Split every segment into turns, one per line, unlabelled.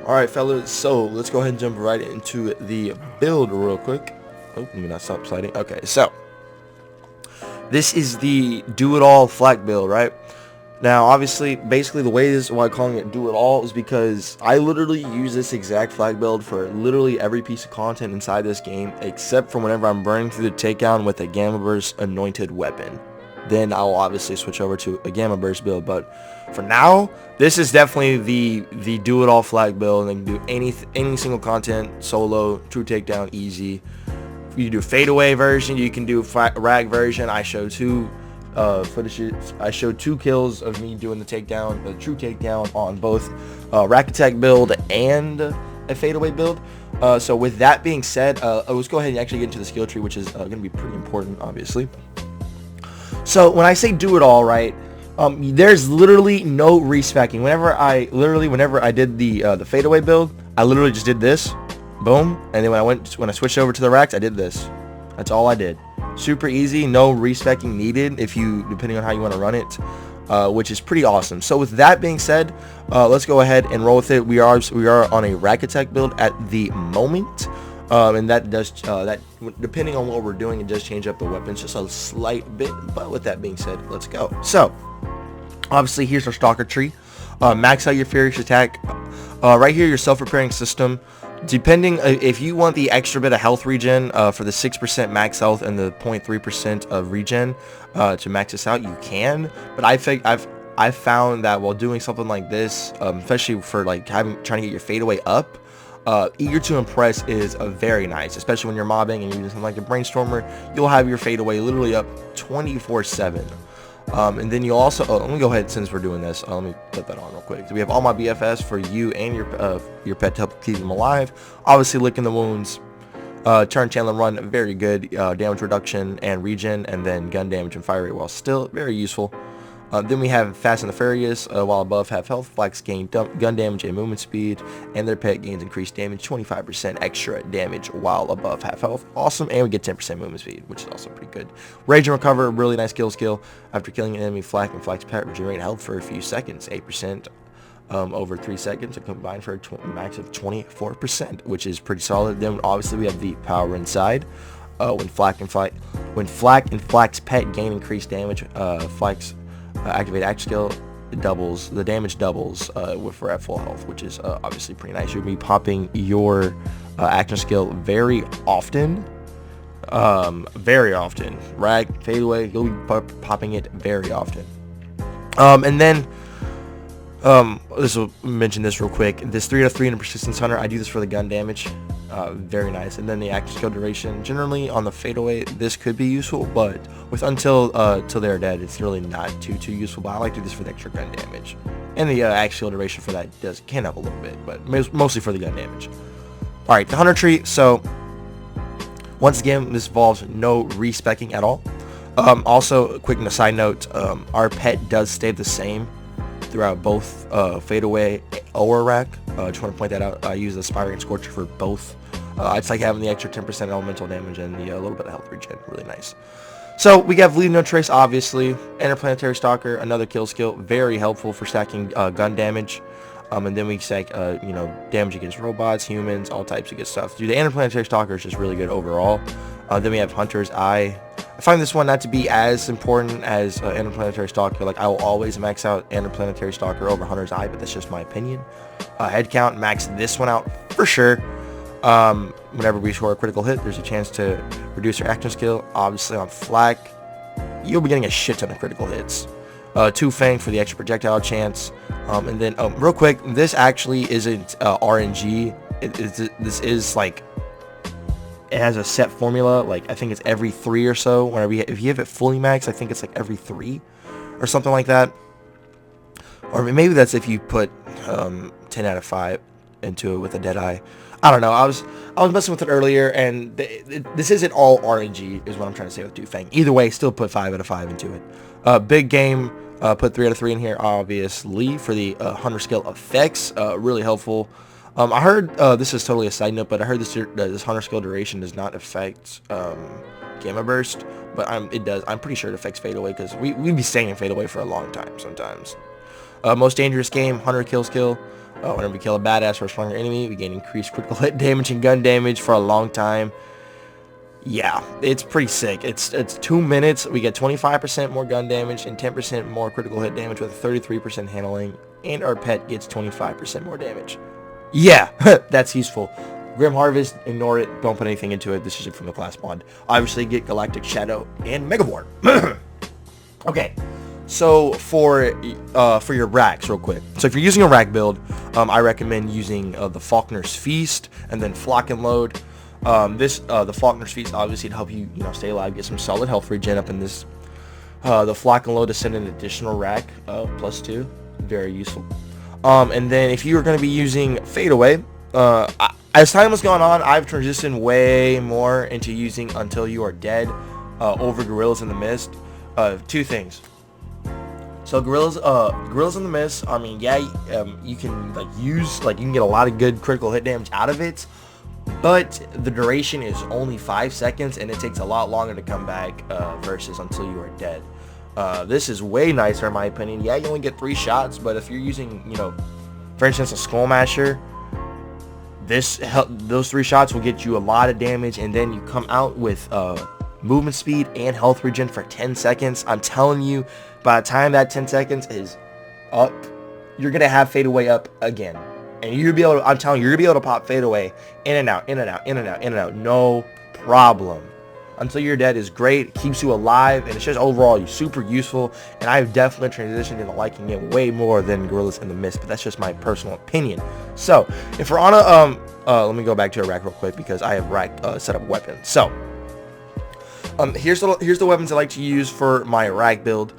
Alright fellas, so let's go ahead and jump right into the build real quick. Oh, let me not stop sliding. Okay, so this is the do-it-all Flak build, right? Now, obviously, basically the way this is why I'm calling it do-it-all is because I literally use this exact Flak build for literally every piece of content inside this game, except for whenever I'm burning through the takedown with a Gamma Burst anointed weapon. Then I'll obviously switch over to a Gamma Burst build, but for now, this is definitely the do-it-all Flak build, and you can do any single content, solo, true takedown, easy. You do fadeaway version, you can do Rakk version. I show two footages. I showed 2 kills of me doing the takedown, the true takedown on both Rakk attack build and a fadeaway build. So with that being said, let's go ahead and actually get into the skill tree, which is going to be pretty important, obviously. So when I say do it all, right, there's literally no respecking. Whenever I did the fadeaway build, I literally just did this, boom, and then when I switched over to the Rakks, I did this. That's all I did. Super easy, no respecking needed depending on how you want to run it, which is pretty awesome. So with that being said, let's go ahead and roll with it. We are on a Rakk attack build at the moment. And that does depending on what we're doing, it does change up the weapons just a slight bit. But with that being said, let's go. So obviously here's our stalker tree. Max out your furious attack. Right here, your self-repairing system. Depending if you want the extra bit of health regen for the 6% max health and the 0.3% of regen to max this out, you can. But I've found that while doing something like this, especially for like trying to get your fadeaway up, Eager to Impress is very nice, especially when you're mobbing and you're using something like a Brainstormer. You'll have your fadeaway literally up 24/7. And then you'll also, let me go ahead since we're doing this. Let me put that on real quick. So we have all my BFS for you and your pet to help keep them alive. Obviously, licking the wounds, turn, channel, and run, very good damage reduction and regen, and then gun damage and fire rate while still very useful. Then we have Fast and the Furious, while above half health, Flaks gain gun damage and movement speed, and their pet gains increased damage, 25% extra damage while above half health. Awesome, and we get 10% movement speed, which is also pretty good. Rage and Recover, really nice kill skill. After killing an enemy, Flak and Flak's pet regenerate health for a few seconds, 8% over 3 seconds, and combined for a max of 24%, which is pretty solid. Then obviously we have the power inside. When Flak and Flak's pet gain increased damage, Flak's activate action skill doubles the damage for at full health, which is obviously pretty nice. You'll be popping your action skill very often. Rakk, fadeaway, you'll be popping it very often. And then this will mention this real quick. This 3 out of 3 in a Persistence Hunter, I do this for the gun damage. Very nice. And then the action skill duration, generally on the fadeaway, this could be useful, but with until they're dead, it's really not too useful. But I like to do this for the extra gun damage, and the action skill duration for that can help a little bit, but mostly for the gun damage. All right, the hunter tree. So once again, this involves no respecking at all. Also, quick side note, our pet does stay the same throughout both fadeaway or Rakk. Just want to point that out. I use the Aspiring Scorcher for both. It's like having the extra 10% elemental damage and the little bit of health regen. Really nice. So we have Leave No Trace, obviously. Interplanetary Stalker, another kill skill, very helpful for stacking gun damage. And then we stack, damage against robots, humans, all types of good stuff. Dude, the Interplanetary Stalker is just really good overall. Then we have Hunter's Eye. I find this one not to be as important as Interplanetary Stalker. Like, I will always max out Interplanetary Stalker over Hunter's Eye, but that's just my opinion. Head count, max this one out for sure. Whenever we score a critical hit, there's a chance to reduce your action skill. Obviously on Flak, you'll be getting a shit ton of critical hits. 2 Fang for the extra projectile chance. And then real quick, this actually isn't RNG. This is like, it has a set formula. Like, I think it's every 3 or so. If you have it fully max, I think it's like every 3 or something like that. Or maybe that's if you put 10 out of 5 into it with a dead eye. I don't know. I was messing with it earlier, and this isn't all RNG, is what I'm trying to say with Dufang. Either way, still put 5 out of 5 into it. Big game, put 3 out of 3 in here, obviously, for the hunter skill effects. Really helpful. I heard, this is totally a side note, but I heard this hunter skill duration does not affect Gamma Burst, but it does. I'm pretty sure it affects fadeaway, because we'd be staying in fadeaway for a long time sometimes. Most dangerous game, hunter kill skill. Whenever we kill a badass or a stronger enemy, we gain increased critical hit damage and gun damage for a long time. Yeah, it's pretty sick. It's 2 minutes. We get 25% more gun damage and 10% more critical hit damage with 33% handling, and our pet gets 25% more damage. Yeah, that's useful. Grim Harvest, ignore it. Don't put anything into it. This is it from the class mod. Obviously, get Galactic Shadow and Megaborn. Okay, so for your Rakks, real quick. So if you're using a Rakk build, I recommend using the Faulkner's Feast and then Flock and Load. The Faulkner's Feast obviously to help you, stay alive, get some solid health regen up in this. The Flock and Load to send an additional Rakk, +2, very useful. And then if you are going to be using Fade Away, as time has gone on, I've transitioned way more into using Until You Are Dead over Gorillas in the Mist. Two things. So Gorillas in the Mist, I mean, yeah, you can you can get a lot of good critical hit damage out of it, but the duration is only 5 seconds, and it takes a lot longer to come back versus Until You Are Dead. This is way nicer in my opinion. Yeah, you only get 3 shots, but if you're using, for instance, a Skull Masher, those 3 shots will get you a lot of damage, and then you come out with movement speed and health regen for 10 seconds. I'm telling you, by the time that 10 seconds is up, you're gonna have Fade Away up again, and you'll be able to, I'm telling you, you're gonna be able to pop Fade Away in and out, in and out, in and out, in and out, no problem. Until You're Dead is great, it keeps you alive, and it's just overall super useful, and I've definitely transitioned into liking it way more than Gorillas in the Mist, but that's just my personal opinion. So if we're on a let me go back to a Rakk real quick, because I have Rakk set up weapons. So here's the weapons I like to use for my Rakk build.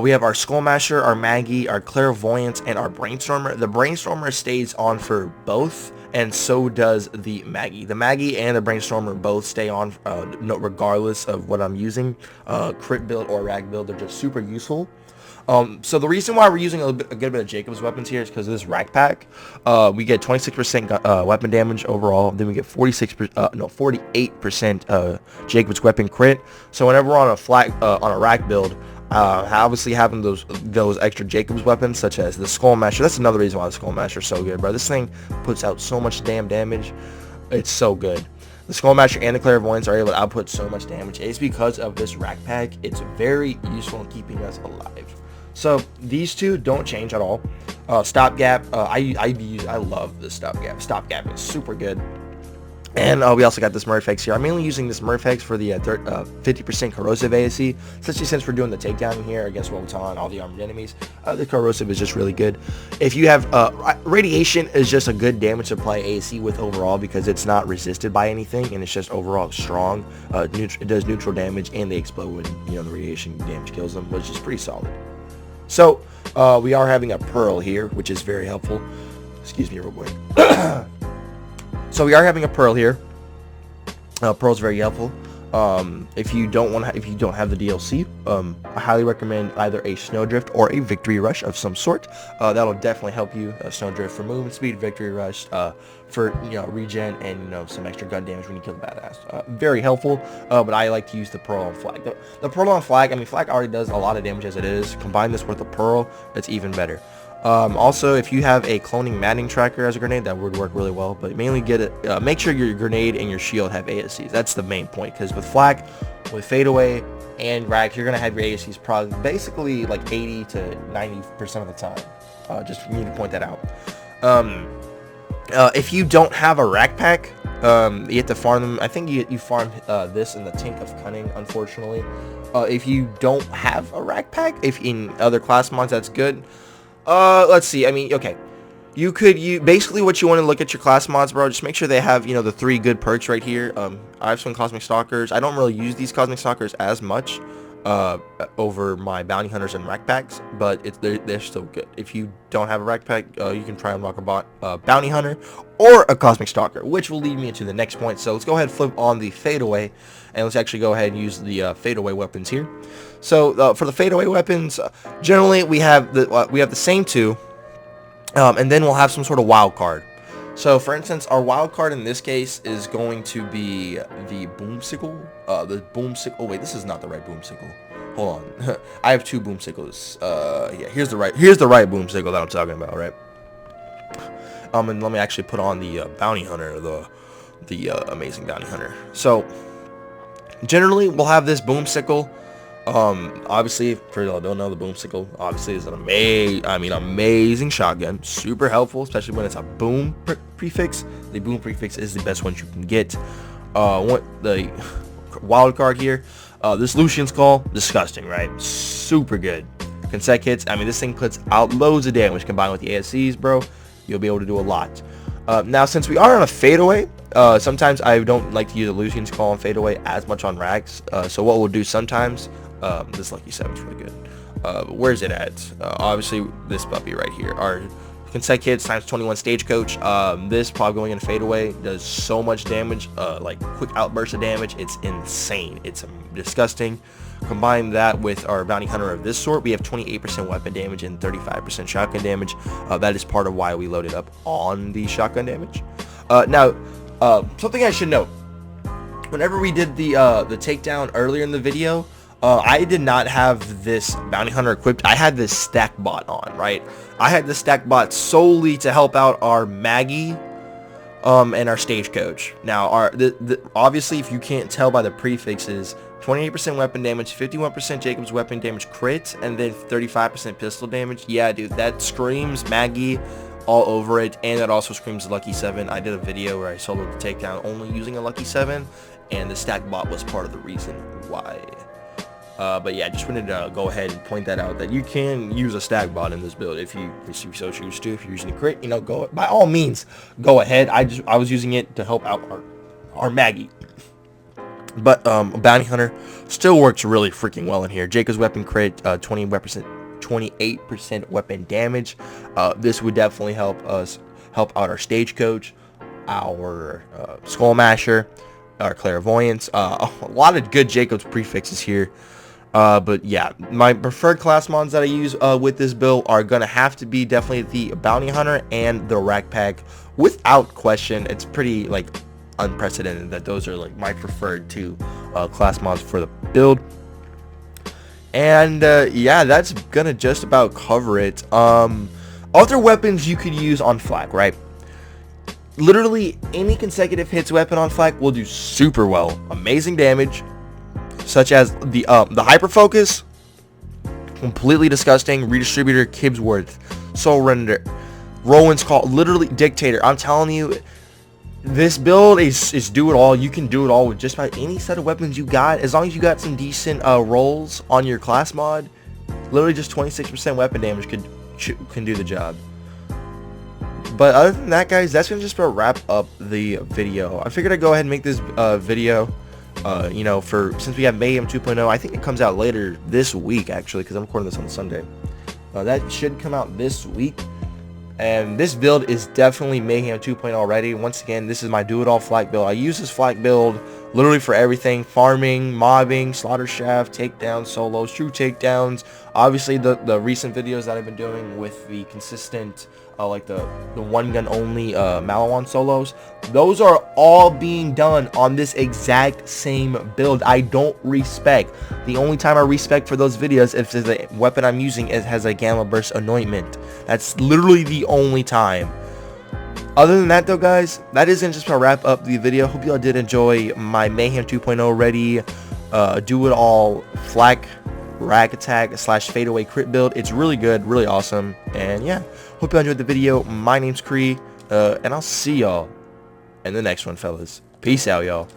We have our Skull Masher, our Maggie, our Clairvoyance, and our Brainstormer. The Brainstormer stays on for both, and so does the Maggie. The Maggie and the Brainstormer both stay on regardless of what I'm using. Crit build or Rakk build, they're just super useful. So the reason why we're using a good bit of Jacob's weapons here is because of this Rakk pack. We get 26% weapon damage overall. Then we get 48% Jacob's weapon crit. So whenever we're on a Rakk build, obviously having those extra Jacob's weapons, such as the Skull Masher, that's another reason why the Skull Masher is so good, bro. This thing puts out so much damn damage. It's so good. The Skull Masher and the Clairvoyance are able to output so much damage. It's because of this Rakk pack. It's very useful in keeping us alive. So these two don't change at all. Stopgap, I love this Stopgap. Stopgap is super good. And we also got this Murphex here. I'm mainly using this Murphex for the 50% corrosive ASC, especially since we're doing the takedown here against Wotan and all the armored enemies. The corrosive is just really good. If you have radiation, is just a good damage to apply ASC with overall, because it's not resisted by anything, and it's just overall strong. It does neutral damage, and they explode when the radiation damage kills them, which is pretty solid. So we are having a Pearl here, which is very helpful. Excuse me, real quick. So we are having a Pearl here. Pearl's very helpful. If you don't have the DLC, I highly recommend either a Snowdrift or a Victory Rush of some sort. That'll definitely help you. Snowdrift for movement speed, Victory Rush for regen and some extra gun damage when you kill the badass. Very helpful. But I like to use the Pearl on Flak. The Pearl on Flak, I mean, Flak already does a lot of damage as it is. Combine this with the Pearl, it's even better. Also, if you have a cloning maddening tracker as a grenade, that would work really well, but mainly get it, make sure your grenade and your shield have ASCs. That's the main point, because with Flak, with Fade Away, and Rakk, you're going to have your ASCs probably basically like 80 to 90% of the time. Just need to point that out. If you don't have a Rakk pack, you have to farm them. I think you farm this in the Tink of Cunning, unfortunately. If you don't have a Rakk pack, if in other class mods, that's good. Let's see. I mean, okay. You basically what you want to look at your class mods, bro. Just make sure they have, the 3 good perks right here. I have some Cosmic Stalkers. I don't really use these Cosmic Stalkers as much over my Bounty Hunters and Rakk packs, but they're still good. If you don't have a Rakk pack, you can try and unlock a Bounty Hunter or a Cosmic Stalker, which will lead me into the next point. So let's go ahead and flip on the Fade Away, and let's actually go ahead and use the Fade Away weapons here. So for the Fade Away weapons, generally we have the same 2, and then we'll have some sort of wild card. So for instance, our wild card in this case is going to be the Boomsicle. Oh wait, this is not the right Boomsicle. Hold on. I have 2 Boomsicles. Yeah, here's the right Boomsicle that I'm talking about, right? And let me actually put on the bounty hunter, the amazing bounty hunter. So generally we'll have this boomsicle. Obviously, for those who don't know, the boomsicle obviously is an amazing shotgun, super helpful, especially when it's a boom prefix. The boom prefix is the best one you can get. The wild card here, this Lucian's Call, disgusting, right? Super good. Consec hits, I mean, this thing puts out loads of damage combined with the ASCs, bro. You'll be able to do a lot. Now, since we are on a fadeaway, sometimes I don't like to use a Lucian's Call on fadeaway as much on Rakks. So what we'll do sometimes, this Lucky 7 is really good. Where's it at? Obviously, this puppy right here. Our Consec hits times 21 stagecoach. This probably going in fadeaway does so much damage, like quick outburst of damage. It's insane. It's disgusting. Combine that with our bounty hunter of this sort, we have 28% weapon damage and 35% shotgun damage. That is part of why we loaded up on the shotgun damage. Now, something I should note: whenever we did the takedown earlier in the video, I did not have this bounty hunter equipped. I had this stack bot on, right? I had the stack bot solely to help out our Maggie and our stagecoach. Now, obviously, if you can't tell by the prefixes, 28% weapon damage, 51% Jacob's weapon damage crit, and then 35% pistol damage. Yeah, dude, that screams Maggie all over it, and that also screams Lucky 7. I did a video where I soloed the takedown only using a Lucky 7, and the stack bot was part of the reason why. But yeah, I just wanted to go ahead and point that out, that you can use a stack bot in this build if you so choose to. If you're using a crit, you know, go by all means, go ahead. I was using it to help out our Maggie. But bounty hunter still works really freaking well in here. Jacob's weapon crit, 28% weapon damage. This would definitely help out our stagecoach, our skull masher, our clairvoyance. A lot of good Jacob's prefixes here. But yeah, my preferred class mods that I use with this build are gonna have to be definitely the bounty hunter and the Rakk pack, without question. It's pretty like unprecedented that those are like my preferred two class mods for the build. And yeah, that's gonna just about cover it. Other weapons you could use on Flak, right? Literally any consecutive hits weapon on Flak will do super well, amazing damage, such as the hyper focus, completely disgusting. Redistributor, Kibsworth, Soul Render, Rowan's Call, literally Dictator. I'm telling you, this build is do it all. You can do it all with just about any set of weapons you got, as long as you got some decent rolls on your class mod. Literally just 26% weapon damage can do the job. But other than that, guys, that's gonna just about wrap up the video. I figured I'd go ahead and make this video. You know, since we have Mayhem 2.0, I think it comes out later this week actually, because I'm recording this on Sunday. That should come out this week. And this build is definitely Mayhem 2.0 already. Once again, this is my do-it-all Flak build. I use this Flak build literally for everything: farming, mobbing, slaughter shaft, takedowns, solos, true takedowns. Obviously, the recent videos that I've been doing with the consistent, like the one gun only Malawan solos, those are all being done on this exact same build. I don't respect. The only time I respect for those videos if the weapon I'm using has a gamma burst anointment. That's literally the only time. Other than that though, guys, that is gonna just wrap up the video. Hope you all did enjoy my Mayhem 2.0 ready do it all Flak Rakk attack / fadeaway crit build. It's really good, really awesome. And yeah, hope you enjoyed the video. My name's Kree, and I'll see y'all in the next one, fellas. Peace out, y'all.